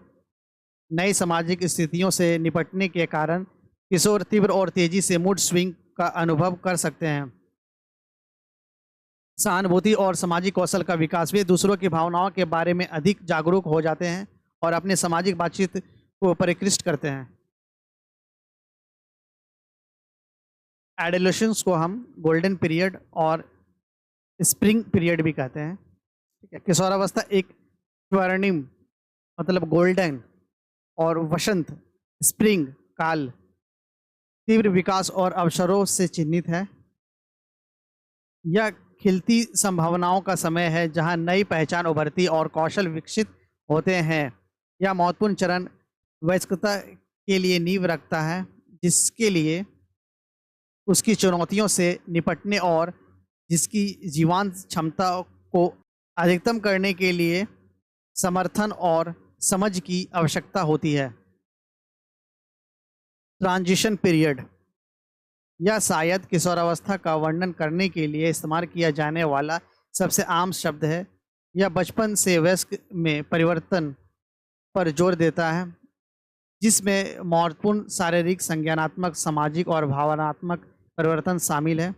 नई सामाजिक स्थितियों से निपटने के कारण किशोर तीव्र और तेजी से मूड स्विंग का अनुभव कर सकते हैं। सहानुभूति और सामाजिक कौशल का विकास, वे दूसरों की भावनाओं के बारे में अधिक जागरूक हो जाते हैं और अपने सामाजिक बातचीत को परिष्कृत करते हैं। एडोलेसेंस को हम गोल्डन पीरियड और स्प्रिंग पीरियड भी कहते हैं। ठीक है, किशोरावस्था एक स्वर्णिम मतलब गोल्डन और वसंत स्प्रिंग काल तीव्र विकास और अवसरों से चिन्हित है। यह खिलती संभावनाओं का समय है जहां नई पहचान उभरती और कौशल विकसित होते हैं। यह महत्वपूर्ण चरण वयस्कता के लिए नींव रखता है, जिसके लिए उसकी चुनौतियों से निपटने और जिसकी जीवंत क्षमता को अधिकतम करने के लिए समर्थन और समझ की आवश्यकता होती है। ट्रांजिशन पीरियड, यह शायद किशोरावस्था का वर्णन करने के लिए इस्तेमाल किया जाने वाला सबसे आम शब्द है। यह बचपन से वयस्क में परिवर्तन पर जोर देता है, जिसमें महत्वपूर्ण शारीरिक, संज्ञानात्मक, सामाजिक और भावनात्मक परिवर्तन शामिल है।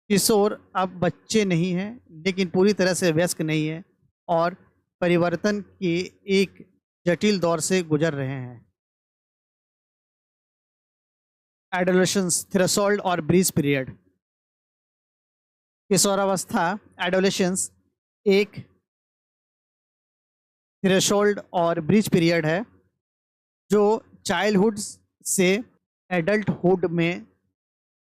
किशोर अब बच्चे नहीं हैं, लेकिन पूरी तरह से वयस्क नहीं है और परिवर्तन के एक जटिल दौर से गुजर रहे हैं। एडोलेसेंस, थ्रेशोल्ड और ब्रीज पीरियड। किशोरावस्था एडोलेसेंस एक थ्रेशोल्ड और ब्रीज पीरियड है जो चाइल्डहुड से एडल्टहुड में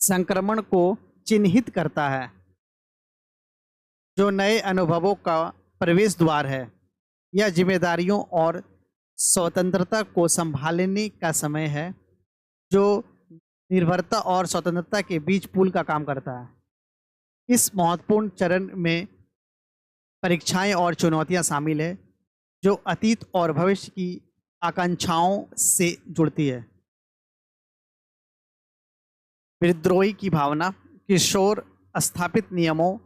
संक्रमण को चिन्हित करता है, जो नए अनुभवों का प्रवेश द्वार है। यह जिम्मेदारियों और स्वतंत्रता को संभालने का समय है, जो निर्भरता और स्वतंत्रता के बीच पुल का काम करता है। इस महत्वपूर्ण चरण में परीक्षाएं और चुनौतियां शामिल है, जो अतीत और भविष्य की आकांक्षाओं से जुड़ती है। विद्रोही की भावना, किशोर स्थापित नियमों,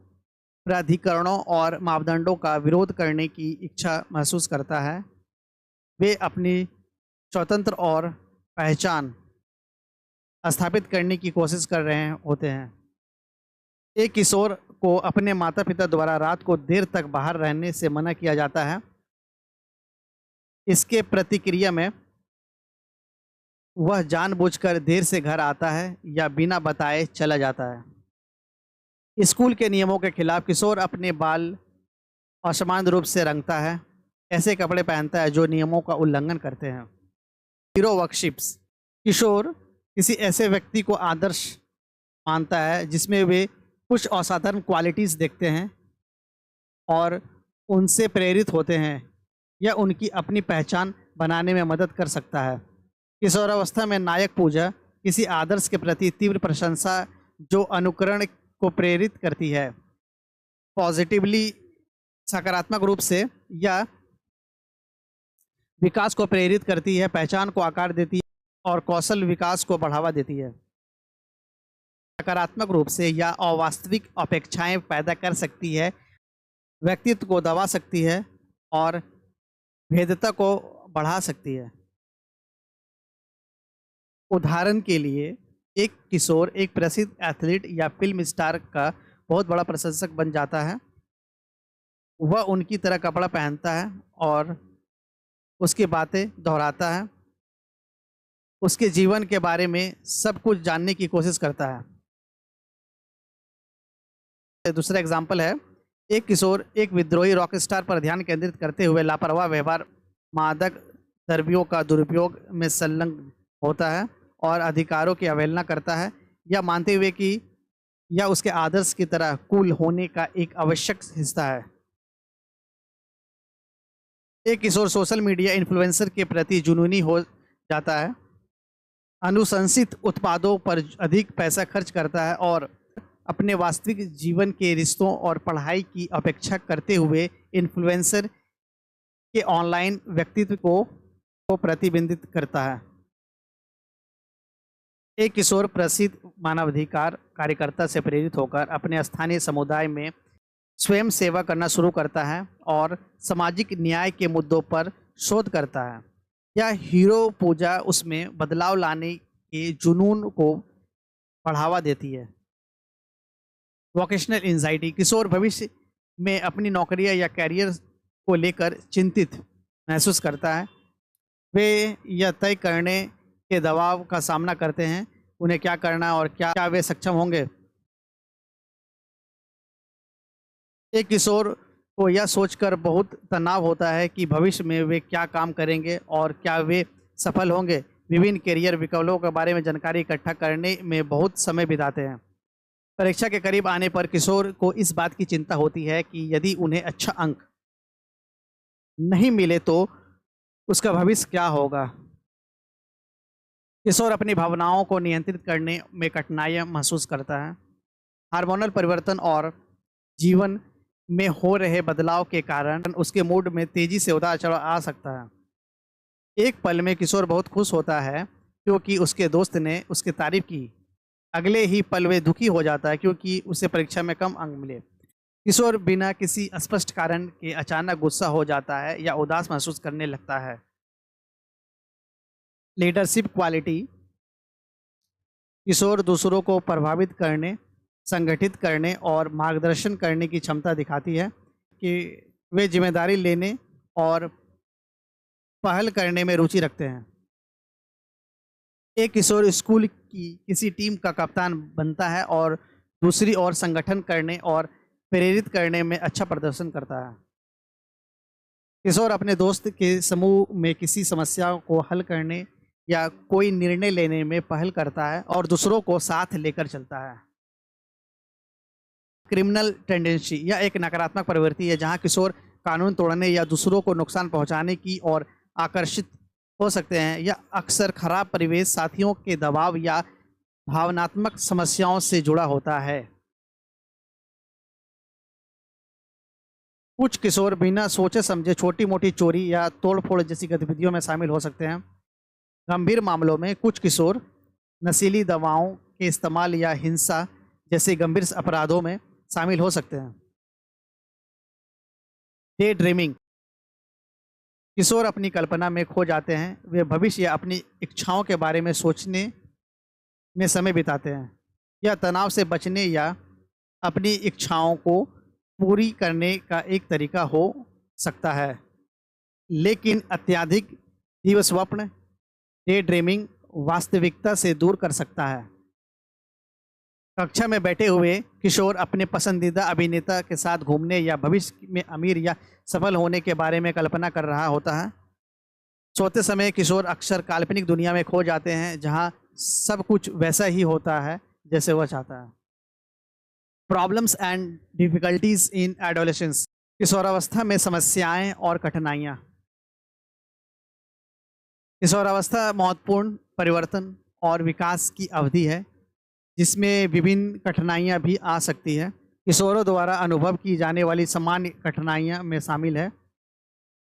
प्राधिकरणों और मापदंडों का विरोध करने की इच्छा महसूस करता है। वे अपनी स्वतंत्र और पहचान स्थापित करने की कोशिश कर रहे होते हैं। एक किशोर को अपने माता पिता द्वारा रात को देर तक बाहर रहने से मना किया जाता है। इसके प्रतिक्रिया में वह जानबूझकर देर से घर आता है या बिना बताए चला जाता है। स्कूल के नियमों के खिलाफ किशोर अपने बाल असमान रूप से रंगता है, ऐसे कपड़े पहनता है जो नियमों का उल्लंघन करते हैं। हीरो वर्शिप्स, किशोर किसी ऐसे व्यक्ति को आदर्श मानता है जिसमें वे कुछ असाधारण क्वालिटीज़ देखते हैं और उनसे प्रेरित होते हैं। यह उनकी अपनी पहचान बनाने में मदद कर सकता है। किशोरावस्था में नायक पूजा, किसी आदर्श के प्रति तीव्र प्रशंसा जो अनुकरण को प्रेरित करती है, पॉजिटिवली सकारात्मक रूप से, या विकास को प्रेरित करती है, पहचान को आकार देती है और कौशल विकास को बढ़ावा देती है। सकारात्मक रूप से या अवास्तविक अपेक्षाएं पैदा कर सकती है, व्यक्तित्व को दबा सकती है और भेद्यता को बढ़ा सकती है। उदाहरण के लिए, एक किशोर एक प्रसिद्ध एथलीट या फिल्म स्टार का बहुत बड़ा प्रशंसक बन जाता है। वह उनकी तरह कपड़ा पहनता है और उसकी बातें दोहराता है, उसके जीवन के बारे में सब कुछ जानने की कोशिश करता है। दूसरा एग्जाम्पल है, एक किशोर एक विद्रोही रॉक स्टार पर ध्यान केंद्रित करते हुए लापरवाह व्यवहार, मादक द्रव्यों का दुरुपयोग में संलग्न होता है और अधिकारों की अवहेलना करता है, यह मानते हुए कि यह उसके आदर्श की तरह कूल होने का एक आवश्यक हिस्सा है। एक किशोर सोशल मीडिया इन्फ्लुएंसर के प्रति जुनूनी हो जाता है, अनुशंसित उत्पादों पर अधिक पैसा खर्च करता है और अपने वास्तविक जीवन के रिश्तों और पढ़ाई की अपेक्षा करते हुए इन्फ्लुएंसर के ऑनलाइन व्यक्तित्व को प्रतिबिंबित करता है। एक किशोर प्रसिद्ध मानवाधिकार कार्यकर्ता से प्रेरित होकर अपने स्थानीय समुदाय में स्वयं सेवा करना शुरू करता है और सामाजिक न्याय के मुद्दों पर शोध करता है। या हीरो पूजा उसमें बदलाव लाने के जुनून को बढ़ावा देती है। वोकेशनल एंजाइटी, किशोर भविष्य में अपनी नौकरी या कैरियर को लेकर चिंतित महसूस करता है। वे यह तय करने के दबाव का सामना करते हैं उन्हें क्या करना और क्या वे सक्षम होंगे। एक किशोर को यह सोचकर बहुत तनाव होता है कि भविष्य में वे क्या काम करेंगे और क्या वे सफल होंगे। विभिन्न करियर विकल्पों के बारे में जानकारी इकट्ठा करने में बहुत समय बिताते हैं। परीक्षा के करीब आने पर किशोर को इस बात की चिंता होती है कि यदि उन्हें अच्छा अंक नहीं मिले तो उसका भविष्य क्या होगा। किशोर अपनी भावनाओं को नियंत्रित करने में कठिनाइयां महसूस करता है। हार्मोनल परिवर्तन और जीवन में हो रहे बदलाव के कारण उसके मूड में तेजी से उतार चढ़ाव आ सकता है। एक पल में किशोर बहुत खुश होता है क्योंकि उसके दोस्त ने उसकी तारीफ की। अगले ही पल वे दुखी हो जाता है क्योंकि उसे परीक्षा में कम अंक मिले। किशोर बिना किसी स्पष्ट कारण के अचानक गुस्सा हो जाता है या उदास महसूस करने लगता है। लीडरशिप क्वालिटी, किशोर दूसरों को प्रभावित करने, संगठित करने और मार्गदर्शन करने की क्षमता दिखाती है कि वे जिम्मेदारी लेने और पहल करने में रुचि रखते हैं। एक किशोर स्कूल की किसी टीम का कप्तान बनता है और दूसरी ओर संगठन करने और प्रेरित करने में अच्छा प्रदर्शन करता है। किशोर अपने दोस्त के समूह में किसी समस्या को हल करने या कोई निर्णय लेने में पहल करता है और दूसरों को साथ लेकर चलता है। क्रिमिनल टेंडेंसी, यह एक नकारात्मक प्रवृत्ति है जहां किशोर कानून तोड़ने या दूसरों को नुकसान पहुंचाने की ओर आकर्षित हो सकते हैं। यह अक्सर खराब परिवेश, साथियों के दबाव या भावनात्मक समस्याओं से जुड़ा होता है। कुछ किशोर बिना सोचे समझे छोटी मोटी चोरी या तोड़फोड़ जैसी गतिविधियों में शामिल हो सकते हैं। गंभीर मामलों में कुछ किशोर नशीली दवाओं के इस्तेमाल या हिंसा जैसे गंभीर अपराधों में शामिल हो सकते हैं। डे ड्रीमिंग, किशोर अपनी कल्पना में खो जाते हैं। वे भविष्य या अपनी इच्छाओं के बारे में सोचने में समय बिताते हैं। यह तनाव से बचने या अपनी इच्छाओं को पूरी करने का एक तरीका हो सकता है, लेकिन अत्यधिक दिवा स्वप्न डे ड्रीमिंग वास्तविकता से दूर कर सकता है। कक्षा में बैठे हुए किशोर अपने पसंदीदा अभिनेता के साथ घूमने या भविष्य में अमीर या सफल होने के बारे में कल्पना कर रहा होता है। सोते समय किशोर अक्सर काल्पनिक दुनिया में खो जाते हैं जहां सब कुछ वैसा ही होता है जैसे वह चाहता है। Problems and difficulties in adolescence, किशोरावस्था में समस्याएं और कठिनाइयां। किशोरावस्था महत्वपूर्ण परिवर्तन और विकास की अवधि है जिसमें विभिन्न कठिनाइयां भी आ सकती है। किशोरों द्वारा अनुभव की जाने वाली सामान्य कठिनाइयां में शामिल है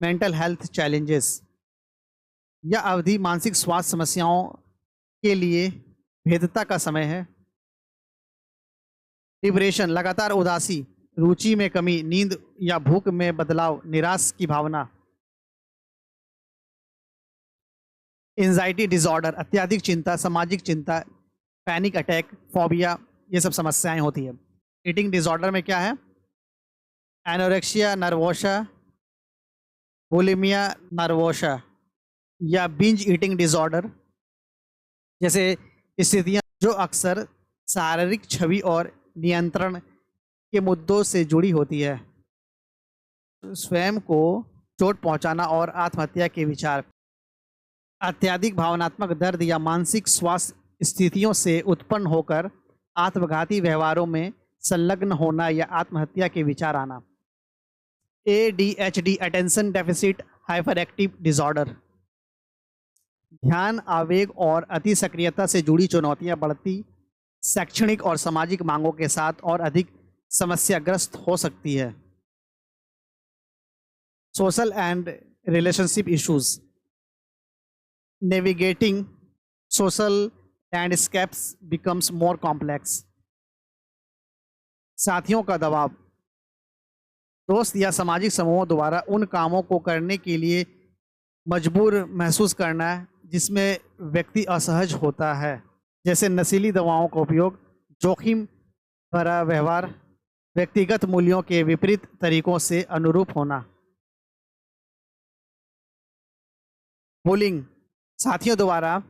मेंटल हेल्थ चैलेंजेस, यह अवधि मानसिक स्वास्थ्य समस्याओं के लिए भेद्यता का समय है। डिप्रेशन, लगातार उदासी, रुचि में कमी, नींद या भूख में बदलाव, निराश की भावना। एंजाइटी डिसऑर्डर, अत्यधिक चिंता, सामाजिक चिंता, पैनिक अटैक, फोबिया, ये सब समस्याएं होती है। ईटिंग डिसऑर्डर में क्या है? एनोरेक्सिया नर्वोसा, बुलिमिया नर्वोसा या बिंज ईटिंग डिसऑर्डर जैसे स्थितियां जो अक्सर शारीरिक छवि और नियंत्रण के मुद्दों से जुड़ी होती है। स्वयं को चोट पहुंचाना और आत्महत्या के विचार। अत्यधिक भावनात्मक दर्द या मानसिक स्वास्थ्य स्थितियों से उत्पन्न होकर आत्मघाती व्यवहारों में संलग्न होना या आत्महत्या के विचार आना। ADHD, attention deficit hyper active disorder, ध्यान, आवेग और अति सक्रियता से जुड़ी चुनौतियां बढ़ती शैक्षणिक और सामाजिक मांगों के साथ और अधिक समस्याग्रस्त हो सकती है। Social and relationship issues, navigating social landscapes becomes more complex. साथियों का दबाव, दोस्त या सामाजिक समूहों द्वारा उन कामों को करने के लिए मजबूर महसूस करना जिसमें व्यक्ति असहज होता है, जैसे नशीली दवाओं का उपयोग, जोखिम भरा व्यवहार, व्यक्तिगत मूल्यों के विपरीत तरीकों से अनुरूप होना। बुलिंग, साथियों द्वारा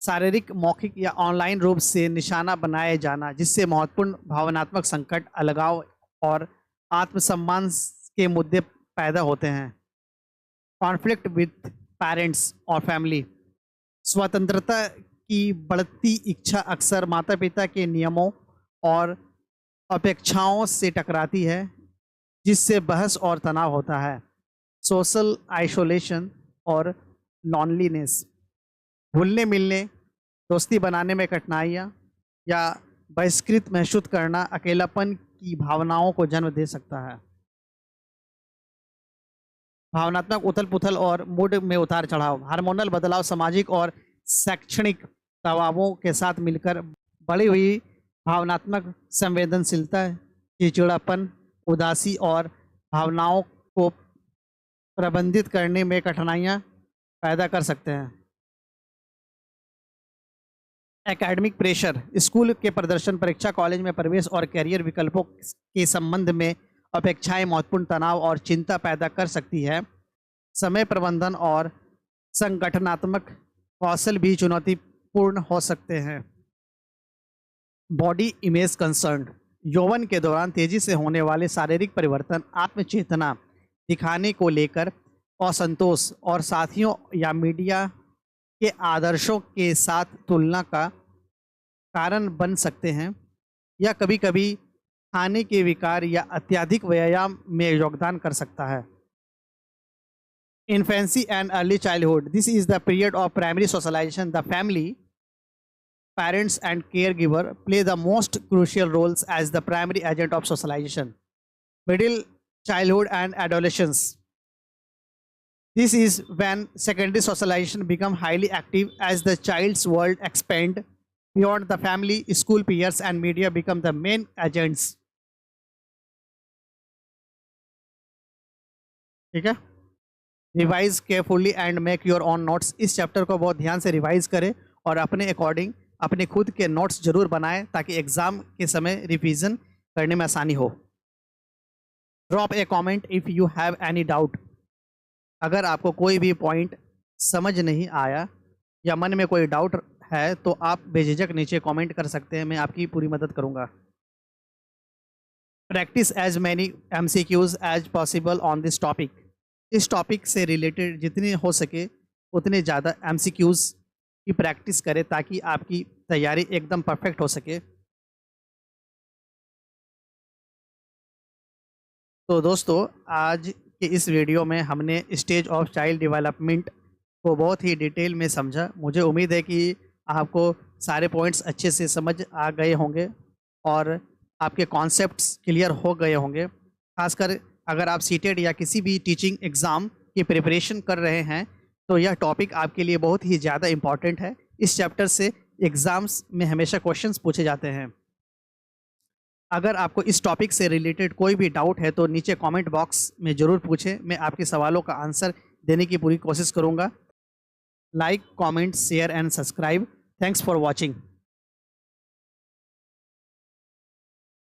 शारीरिक, मौखिक या ऑनलाइन रूप से निशाना बनाए जाना, जिससे महत्वपूर्ण भावनात्मक संकट, अलगाव और आत्मसम्मान के मुद्दे पैदा होते हैं। कॉन्फ्लिक्ट विथ पेरेंट्स और फैमिली, स्वतंत्रता की बढ़ती इच्छा अक्सर माता पिता के नियमों और अपेक्षाओं से टकराती है, जिससे बहस और तनाव होता है। सोशल आइसोलेशन और लॉनलीनेस, घुलने मिलने, दोस्ती बनाने में कठिनाइयाँ या बहिष्कृत महसूस करना अकेलापन की भावनाओं को जन्म दे सकता है। भावनात्मक उथल पुथल और मूड में उतार चढ़ाव, हार्मोनल बदलाव सामाजिक और शैक्षणिक दबावों के साथ मिलकर बढ़ी हुई भावनात्मक संवेदनशीलता, चिड़चिड़ापन, उदासी और भावनाओं को प्रबंधित करने में कठिनाइयाँ पैदा कर सकते हैं। एकेडमिक प्रेशर, स्कूल के प्रदर्शन, परीक्षा, कॉलेज में प्रवेश और कैरियर विकल्पों के संबंध में अपेक्षाएं महत्वपूर्ण तनाव और चिंता पैदा कर सकती है। समय प्रबंधन और संगठनात्मक कौशल भी चुनौतीपूर्ण हो सकते हैं। बॉडी इमेज कंसर्न, यौवन के दौरान तेजी से होने वाले शारीरिक परिवर्तन, आत्मचेतना दिखाने को लेकर असंतोष और साथियों या मीडिया के आदर्शों के साथ तुलना का कारण बन सकते हैं, या कभी कभी खाने के विकार या अत्यधिक व्यायाम में योगदान कर सकता है। Infancy and early childhood, this is the period of primary socialization. The family, parents and caregiver play the most crucial roles as the primary agent of socialization. Middle childhood and adolescence, this is when secondary socialization become highly active as the child's world expand beyond the family. School peers and media become the main agents. ठीक है, revise carefully and make your on notes. इस chapter को बहुत ध्यान से revise करें और अपने अकॉर्डिंग अपने खुद के नोट्स जरूर बनाएं, ताकि एग्जाम के समय रिवीजन करने में आसानी हो। Drop A comment if you have any doubt, अगर आपको कोई भी पॉइंट समझ नहीं आया या मन में कोई डाउट है तो आप बेझिझक नीचे कमेंट कर सकते हैं, मैं आपकी पूरी मदद करूंगा। Practice as many MCQs as possible on this topic, इस टॉपिक से रिलेटेड जितने हो सके उतने ज़्यादा MCQs की प्रैक्टिस करें, ताकि आपकी तैयारी एकदम परफेक्ट हो सके। तो दोस्तों, आज के इस वीडियो में हमने स्टेज ऑफ चाइल्ड डेवलपमेंट को बहुत ही डिटेल में समझा। मुझे उम्मीद है कि आपको सारे पॉइंट्स अच्छे से समझ आ गए होंगे और आपके कॉन्सेप्ट्स क्लियर हो गए होंगे। खासकर अगर आप सीटेट या किसी भी टीचिंग एग्ज़ाम की प्रिपरेशन कर रहे हैं तो यह टॉपिक आपके लिए बहुत ही ज़्यादा इम्पॉर्टेंट है। इस चैप्टर से एग्ज़ाम्स में हमेशा क्वेश्चंस पूछे जाते हैं। अगर आपको इस टॉपिक से रिलेटेड कोई भी डाउट है तो नीचे कमेंट बॉक्स में ज़रूर पूछें, मैं आपके सवालों का आंसर देने की पूरी कोशिश करूँगा। Like, comment, share and subscribe. Thanks for watching.